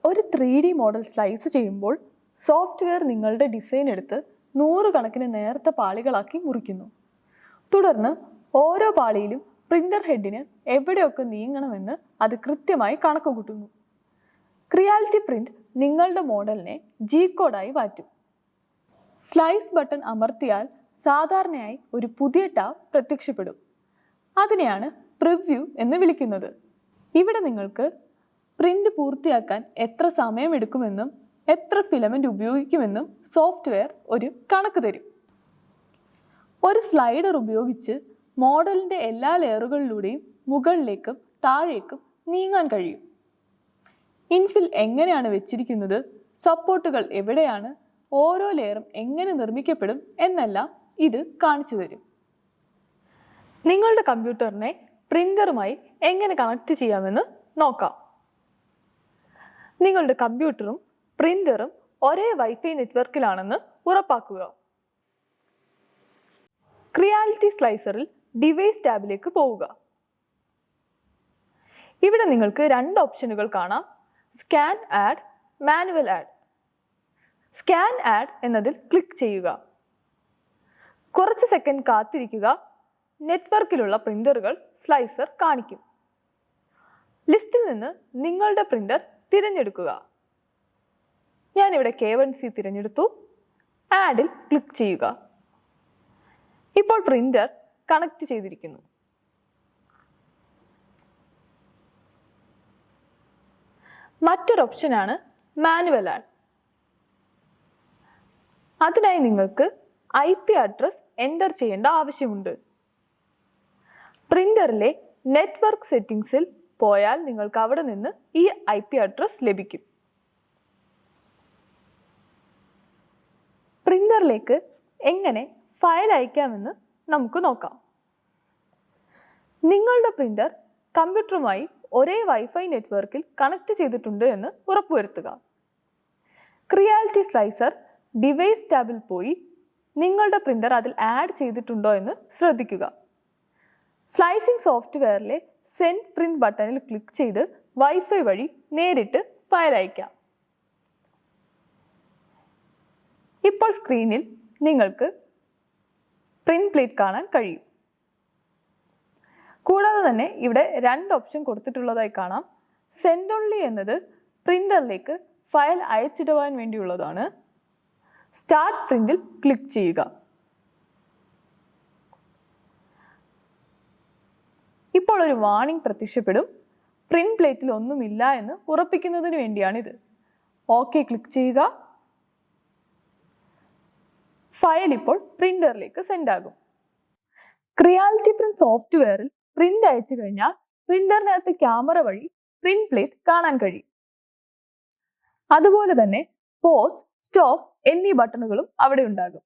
ഒരു 3D model slice ചെയ്യുമ്പോൾ software നിങ്ങളുടെ ഡിസൈൻ എടുത്ത് 100 കണക്കിന് നേർത്ത പാളികളാക്കി മുറിക്കുന്നു. തുടർന്ന് ഓരോ പാളിയിലും പ്രിന്റർ ഹെഡിന് എവിടെയൊക്കെ നീങ്ങണമെന്ന് അത് കൃത്യമായി കണക്കുകൂട്ടുന്നു. ക്രിയാലിറ്റി പ്രിന്റ് നിങ്ങളുടെ മോഡലിനെ G-കോഡായി മാറ്റും. സ്ലൈസ് ബട്ടൺ അമർത്തിയാൽ സാധാരണയായി ഒരു പുതിയ ടാബ് പ്രത്യക്ഷപ്പെടും. അതിനെയാണ് പ്രിവ്യൂ എന്ന് വിളിക്കുന്നത്. ഇവിടെ നിങ്ങൾക്ക് പ്രിന്റ് പൂർത്തിയാക്കാൻ എത്ര സമയമെടുക്കുമെന്നും എത്ര ഫിലമെന്റ് ഉപയോഗിക്കുമെന്നും സോഫ്റ്റ്വെയർ ഒരു കണക്ക് തരും. ഒരു സ്ലൈഡർ ഉപയോഗിച്ച് മോഡലിന്റെ എല്ലാ ലെയറുകളിലൂടെയും മുകളിലേക്കും താഴേക്കും നീങ്ങാൻ കഴിയും. ഇൻഫിൽ എങ്ങനെയാണ് വെച്ചിരിക്കുന്നത്, സപ്പോർട്ടുകൾ എവിടെയാണ്, ഓരോ ലെയറും എങ്ങനെ നിർമ്മിക്കപ്പെടും എന്നെല്ലാം ഇത് കാണിച്ചു തരും. നിങ്ങളുടെ കമ്പ്യൂട്ടറിനെ പ്രിന്ററുമായി എങ്ങനെ കണക്ട് ചെയ്യാമെന്ന് നോക്കാം. നിങ്ങളുടെ കമ്പ്യൂട്ടറും പ്രിന്ററും ഒരേ വൈഫൈ നെറ്റ്വർക്കിലാണെന്ന് ഉറപ്പാക്കുക. ക്രിയാലിറ്റി സ്ലൈസറിൽ ഡിവൈസ് ടാബിലേക്ക് പോവുക. ഇവിടെ നിങ്ങൾക്ക് 2 ഓപ്ഷനുകൾ കാണാം: scan add, manual add. Scan add എന്നതിൽ ക്ലിക്ക് ചെയ്യുക. കുറച്ച് സെക്കൻഡ് കാത്തിരിക്കുക. നെറ്റ്വർക്കിലുള്ള പ്രിന്ററുകൾ സ്ലൈസർ കാണിക്കും. ലിസ്റ്റിൽ നിന്ന് നിങ്ങളുടെ പ്രിന്റർ തിരഞ്ഞെടുക്കുക. ഞാനിവിടെ K1C തിരഞ്ഞെടുത്തു. ആഡിൽ ക്ലിക്ക് ചെയ്യുക. ഇപ്പോൾ പ്രിന്റർ കണക്ട് ചെയ്തിരിക്കുന്നു. മറ്റൊരു ഓപ്ഷനാണ് മാനുവൽ ആഡ്. അതിനായി നിങ്ങൾക്ക് IP അഡ്രസ് എൻ്റർ ചെയ്യേണ്ട ആവശ്യമുണ്ട്. പ്രിന്ററിലെ നെറ്റ്വർക്ക് സെറ്റിംഗ്സിൽ പോയാൽ നിങ്ങൾക്ക് അവിടെ നിന്ന് ഈ IP അഡ്രസ് ലഭിക്കും. പ്രിന്ററിലേക്ക് എങ്ങനെ ഫയൽ അയക്കാമെന്ന് നമുക്ക് നോക്കാം. നിങ്ങളുടെ പ്രിന്റർ കമ്പ്യൂട്ടറുമായി ഒരേ വൈഫൈ നെറ്റ്വർക്കിൽ കണക്ട് ചെയ്തിട്ടുണ്ട് എന്ന് ഉറപ്പുവരുത്തുക. ക്രിയാലിറ്റി സ്ലൈസർ ഡിവൈസ് ടാബിൽ പോയി നിങ്ങളുടെ പ്രിന്റർ അതിൽ ആഡ് ചെയ്തിട്ടുണ്ടോ എന്ന് ശ്രദ്ധിക്കുക. സ്ലൈസിംഗ് സോഫ്റ്റ്വെയറിലെ സെൻഡ് പ്രിന്റ് ബട്ടണിൽ ക്ലിക്ക് ചെയ്ത് വൈഫൈ വഴി നേരിട്ട് ഫയൽ അയക്കാം. ഇപ്പോൾ സ്ക്രീനിൽ നിങ്ങൾക്ക് പ്രിന്റ് പ്ലേറ്റ് കാണാൻ കഴിയും. കൂടാതെ തന്നെ ഇവിടെ 2 ഓപ്ഷൻ കൊടുത്തിട്ടുള്ളതായി കാണാം. സെൻഡ് ഓൺലി എന്നത് പ്രിന്ററിലേക്ക് ഫയൽ അയച്ചിടുവാൻ വേണ്ടിയുള്ളതാണ്. സ്റ്റാർട്ട് പ്രിന്റിൽ ക്ലിക്ക് ചെയ്യുക. ഇപ്പോൾ ഒരു വാർണിംഗ് പ്രത്യക്ഷപ്പെടും. പ്രിന്റ് പ്ലേറ്റിൽ ഒന്നുമില്ല എന്ന് ഉറപ്പിക്കുന്നതിന് വേണ്ടിയാണിത്. ഓക്കെ ക്ലിക്ക് ചെയ്യുക. ഫയൽ ഇപ്പോൾ പ്രിന്ററിലേക്ക് സെൻഡ് ആകും. ക്രിയാലിറ്റി പ്രിന്റ് സോഫ്റ്റ്വെയറിൽ പ്രിന്റ് അയച്ചു കഴിഞ്ഞാൽ പ്രിന്ററിനകത്ത് ക്യാമറ വഴി പ്രിന്റ് പ്ലേറ്റ് കാണാൻ കഴിയും. അതുപോലെ തന്നെ പോസ്, സ്റ്റോപ്പ് എന്നീ ബട്ടണുകളും അവിടെ ഉണ്ടാകും.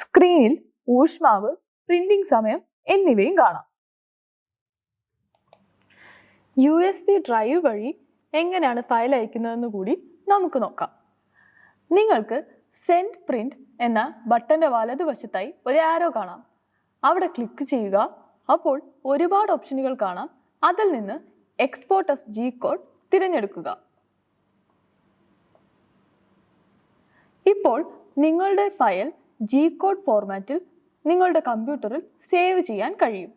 സ്ക്രീനിൽ ഊഷ്മാവ്, പ്രിന്റിംഗ് സമയം എന്നിവയും കാണാം. USB ഡ്രൈവ് വഴി എങ്ങനെയാണ് ഫയൽ അയക്കുന്നതെന്ന് കൂടി നമുക്ക് നോക്കാം. നിങ്ങൾക്ക് സെൻഡ് പ്രിന്റ് എന്ന ബട്ടന്റെ വലതുവശത്തായി ഒരു ആരോ കാണാം. അവിടെ ക്ലിക്ക് ചെയ്യുക. അപ്പോൾ ഒരുപാട് ഓപ്ഷനുകൾ കാണാം. അതിൽ നിന്ന് എക്സ്പോർട്ട് ആസ് G-കോഡ് തിരഞ്ഞെടുക്കുക. ഇപ്പോൾ നിങ്ങളുടെ ഫയൽ G-കോഡ് ഫോർമാറ്റിൽ നിങ്ങളുടെ കമ്പ്യൂട്ടറിൽ സേവ് ചെയ്യാൻ കഴിയും.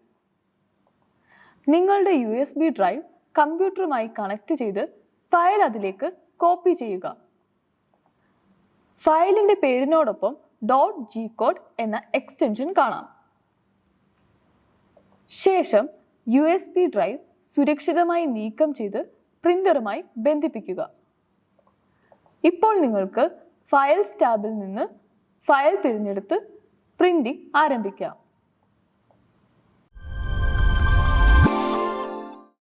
നിങ്ങളുടെ USB ഡ്രൈവ് കമ്പ്യൂട്ടറുമായി കണക്ട് ചെയ്ത് ഫയൽ അതിലേക്ക് കോപ്പി ചെയ്യുക. ഫയലിന്റെ പേരിനോടൊപ്പം .G-കോഡ് എന്ന എക്സ്റ്റൻഷൻ കാണാം. ശേഷം USB ഡ്രൈവ് സുരക്ഷിതമായി നീക്കം ചെയ്ത് പ്രിന്ററുമായി ബന്ധിപ്പിക്കുക. ഇപ്പോൾ നിങ്ങൾക്ക് ഫയൽസ് ടാബിൽ നിന്ന് ഫയൽ തിരഞ്ഞെടുത്ത് പ്രിന്റിംഗ് ആരംഭിക്കാം.